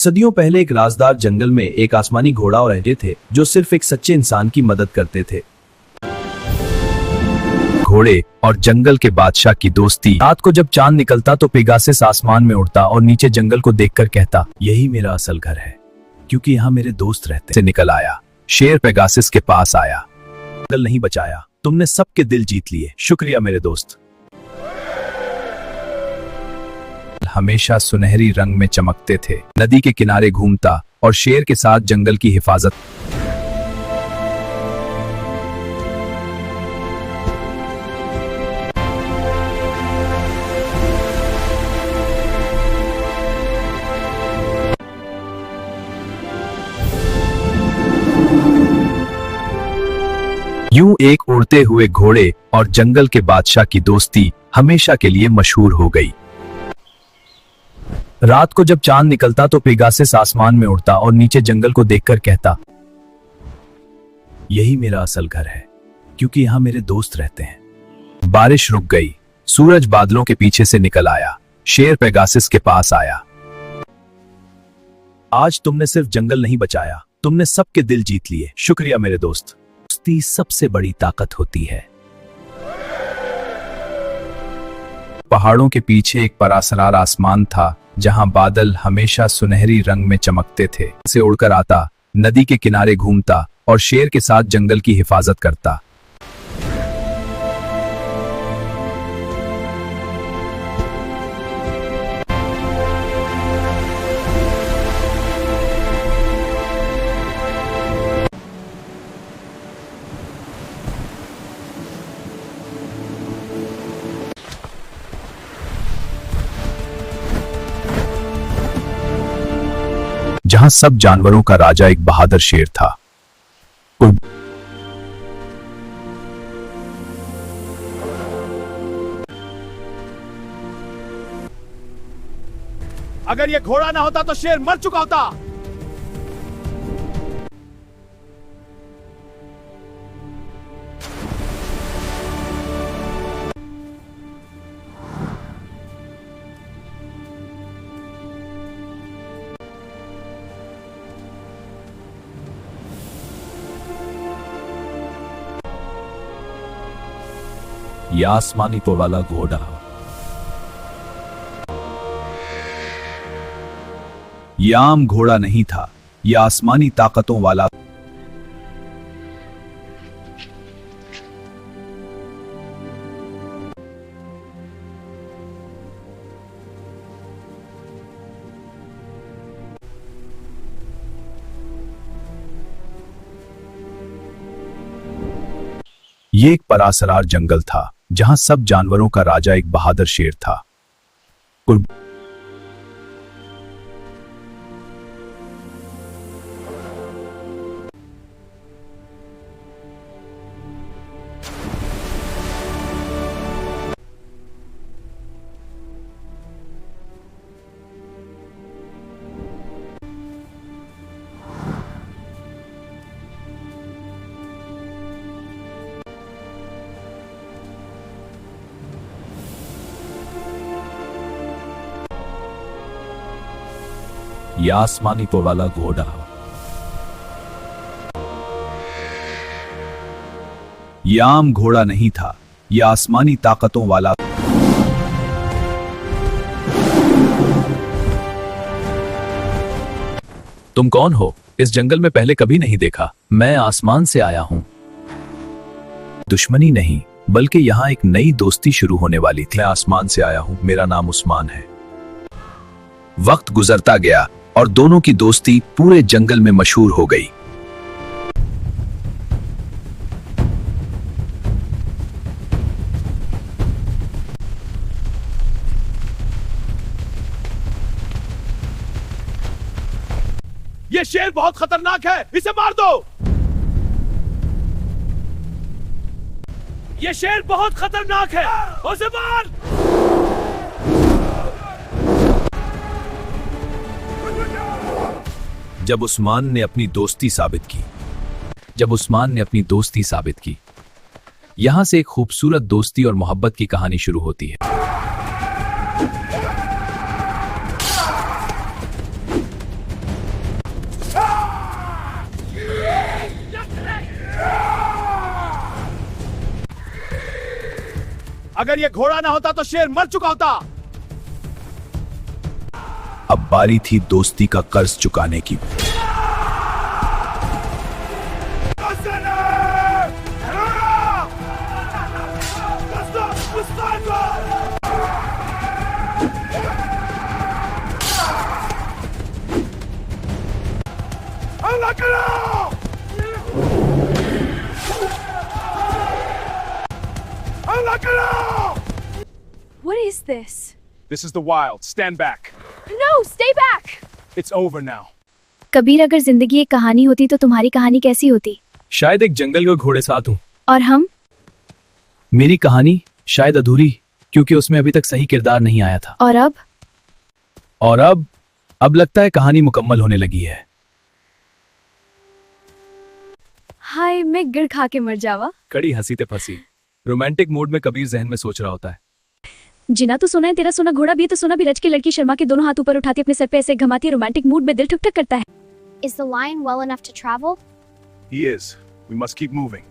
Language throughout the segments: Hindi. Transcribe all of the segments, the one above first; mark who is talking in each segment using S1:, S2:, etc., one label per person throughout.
S1: सदियों पहले एक राजदार जंगल में एक आसमानी घोड़ा और रहते थे जो सिर्फ एक सच्चे इंसान की मदद करते थे। घोड़े और जंगल के बादशाह की दोस्ती। रात को जब चांद निकलता तो पेगासस आसमान में उड़ता और नीचे जंगल को देखकर कहता, यही मेरा असल घर है क्योंकि यहाँ मेरे दोस्त रहते। से निकल आया। शेर पेगासस के पास आया। जंगल नहीं बचाया, तुमने सबके दिल जीत लिए, शुक्रिया मेरे दोस्त। हमेशा सुनहरी रंग में चमकते थे। नदी के किनारे घूमता और शेर के साथ जंगल की हिफाजत। यूं एक उड़ते हुए घोड़े और जंगल के बादशाह की दोस्ती हमेशा के लिए मशहूर हो गई। रात को जब चांद निकलता तो पेगासस आसमान में उड़ता और नीचे जंगल को देखकर कहता, यही मेरा असल घर है क्योंकि यहाँ मेरे दोस्त रहते हैं। बारिश रुक गई। सूरज बादलों के पीछे से निकल आया। शेर पेगासस के पास आया। आज तुमने सिर्फ जंगल नहीं बचाया, तुमने सबके दिल जीत लिए, शुक्रिया मेरे दोस्त। दोस्ती सबसे बड़ी ताकत होती है। पहाड़ों के पीछे एक परासरार आसमान था जहां बादल हमेशा सुनहरी रंग में चमकते थे। से उड़कर आता, नदी के किनारे घूमता और शेर के साथ जंगल की हिफाजत करता। जहां सब जानवरों का राजा एक बहादुर शेर था।
S2: अगर ये घोड़ा ना होता तो शेर मर चुका होता।
S1: ये आसमानी तो वाला घोड़ा, ये आम घोड़ा नहीं था, ये आसमानी ताकतों वाला। ये एक परासरार जंगल था जहां सब जानवरों का राजा एक बहादुर शेर था। ये आसमानी तो वाला घोड़ा, ये आम घोड़ा नहीं था, ये आसमानी ताकतों वाला। तुम कौन हो? इस जंगल में पहले कभी नहीं देखा। मैं आसमान से आया हूं। दुश्मनी नहीं, बल्कि यहां एक नई दोस्ती शुरू होने वाली थी। मैं आसमान से आया हूं, मेरा नाम उस्मान है। वक्त गुजरता गया और दोनों की दोस्ती पूरे जंगल में मशहूर हो गई।
S2: ये शेर बहुत खतरनाक है, इसे मार दो। ये शेर बहुत खतरनाक है, उसे मार।
S1: जब उस्मान ने अपनी दोस्ती साबित की, यहां से एक खूबसूरत दोस्ती और मोहब्बत की कहानी शुरू होती है।
S2: अगर ये घोड़ा ना होता तो शेर मर चुका होता।
S1: अब बारी थी दोस्ती का कर्ज चुकाने की।
S3: What is this?
S2: This is the wild. Stand back.
S3: No, stay back!
S2: It's over now.
S3: Kabir, अगर जिंदगी एक कहानी होती तो तुम्हारी कहानी कैसी होती?
S1: शायद एक जंगल के घोड़े साथ हूं।
S3: और हम?
S1: मेरी कहानी शायद अधूरी, क्योंकि उसमें अभी तक सही किरदार नहीं आया था।
S3: और अब?
S1: और अब लगता है कहानी मुकम्मल होने लगी है।
S3: हाय, मैं गिर खा के मर जावा।
S1: कड़ी हंसी ते फंसी। रोमांटिक मूड में कबीर जहन में सोच रहा होता है।
S3: जिना तो सोना है, तेरा सोना घोड़ा भी है तो सोना भी। रच के लड़की शर्मा के दोनों हाथ ऊपर उठाती अपने सर पे ऐसे घमाती है, रोमांटिक मूड में दिल ठुक ठुक करता है।
S4: Is the lion well enough to travel?
S2: He is. We must keep moving.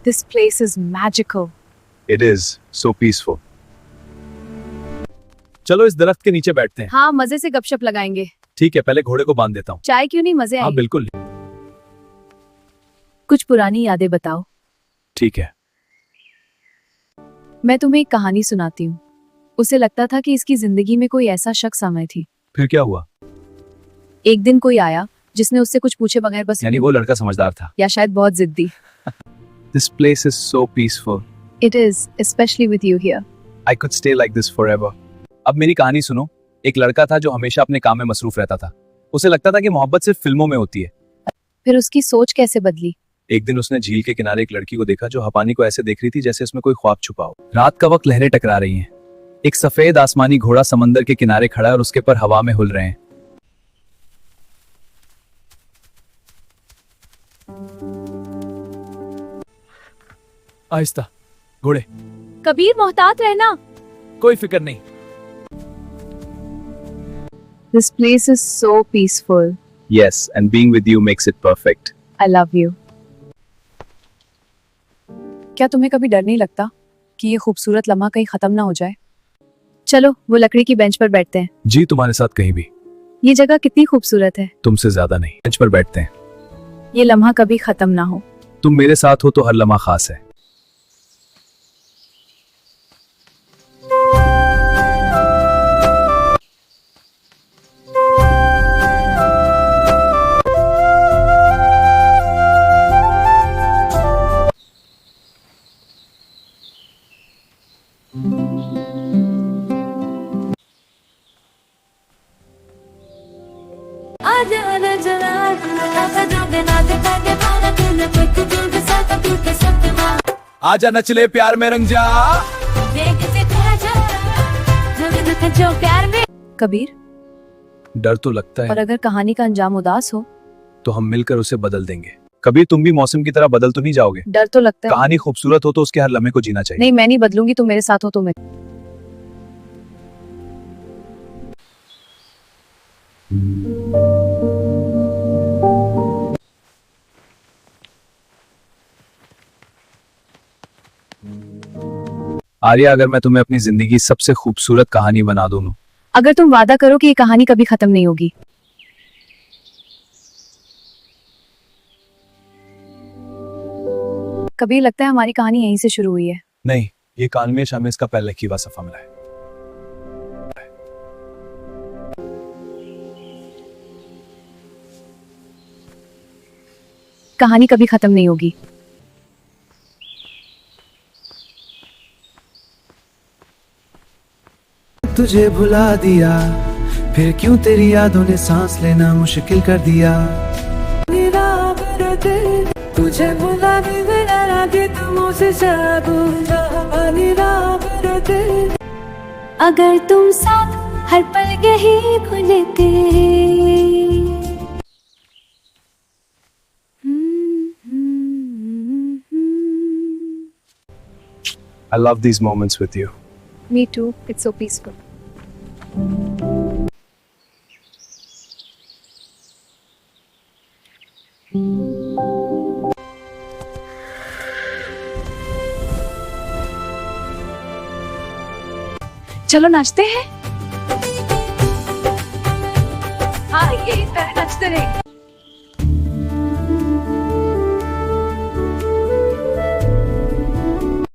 S3: This place is magical.
S1: It is so peaceful. चलो इस दरख्त के नीचे बैठते हैं।
S3: हाँ, मजे से गपशप लगाएंगे।
S1: ठीक है, पहले घोड़े को बांध देता हूँ।
S3: चाय क्यों नहीं, मजे
S1: हाँ
S3: आए।
S1: बिल्कुल।
S3: कुछ पुरानी यादें बताओ।
S1: ठीक है।
S3: मैं तुम्हें एक कहानी सुनाती हूँ। उसे लगता था कि इसकी जिंदगी में कोई ऐसा शख्स आया थी।
S1: फिर क्या हुआ?
S3: एक दिन कोई आया जिसने उससे कुछ पूछे बगैर बस,
S1: यानी वो लड़का समझदार था।
S3: या शायद बहुत जिद्दी।
S1: This place is so peaceful.
S3: It is, especially with you here.
S1: I could stay like this forever. अब मेरी कहानी सुनो। एक लड़का था जो हमेशा अपने काम में मसरूफ रहता था। उसे लगता था कि मोहब्बत सिर्फ फिल्मों में होती है।
S3: फिर उसकी सोच कैसे बदली?
S1: एक दिन उसने झील के किनारे एक लड़की को देखा जो हपानी को ऐसे देख रही थी जैसे उसमें कोई ख्वाब छुपा हो। रात का वक्त, लहरें टकरा रही हैं। एक सफेद आसमानी घोड़ा समंदर के किनारे खड़ा है और उसके पर हवा में हुल रहे हैं। आहिस्ता घोड़े।
S3: कबीर, मोहतात रहना।
S1: कोई फिक्र नहीं।
S3: This place is so peaceful.
S1: Yes, and being with you makes it perfect.
S3: I love you. क्या तुम्हें कभी डर नहीं लगता कि ये खूबसूरत लम्हा कहीं खत्म ना हो जाए? चलो वो लकड़ी की बेंच पर बैठते हैं।
S1: जी, तुम्हारे साथ कहीं भी।
S3: ये जगह कितनी खूबसूरत है।
S1: तुमसे ज्यादा नहीं। बेंच पर बैठते हैं।
S3: ये लम्हा कभी खत्म ना हो।
S1: तुम मेरे साथ हो तो हर लम्हा खास है। आजा नचले प्यार में रंग जा।
S3: कबीर,
S1: डर तो लगता
S3: और
S1: है,
S3: अगर कहानी का अंजाम उदास हो?
S1: तो हम मिलकर उसे बदल देंगे। कभी तुम भी मौसम की तरह बदल तो नहीं जाओगे?
S3: डर तो लगता है।
S1: कहानी खूबसूरत हो तो उसके हर लम्हे को जीना चाहिए।
S3: नहीं, मैं नहीं बदलूंगी। तुम मेरे साथ हो तो मैं।
S1: आर्या, अगर मैं तुम्हें अपनी जिंदगी की सबसे खूबसूरत कहानी बना दूं,
S3: अगर तुम वादा करो कि ये कहानी कभी खत्म नहीं होगी। कभी लगता है हमारी कहानी यहीं से शुरू हुई है।
S1: नहीं, ये कालमेश हमें इसका पहले की सफा मिला है।
S3: कहानी कभी खत्म नहीं होगी।
S5: तुझे भुला दिया, फिर क्यों तेरी यादों ने सांस लेना मुश्किल कर दिया। तुझे भुला भी
S4: अगर तुम साथ हर पल यही भूलते।
S1: I love these moments with you.
S3: Me too. It's so peaceful. चलो नाचते हैं। हाँ, यही तरह नाचते रहेंगे।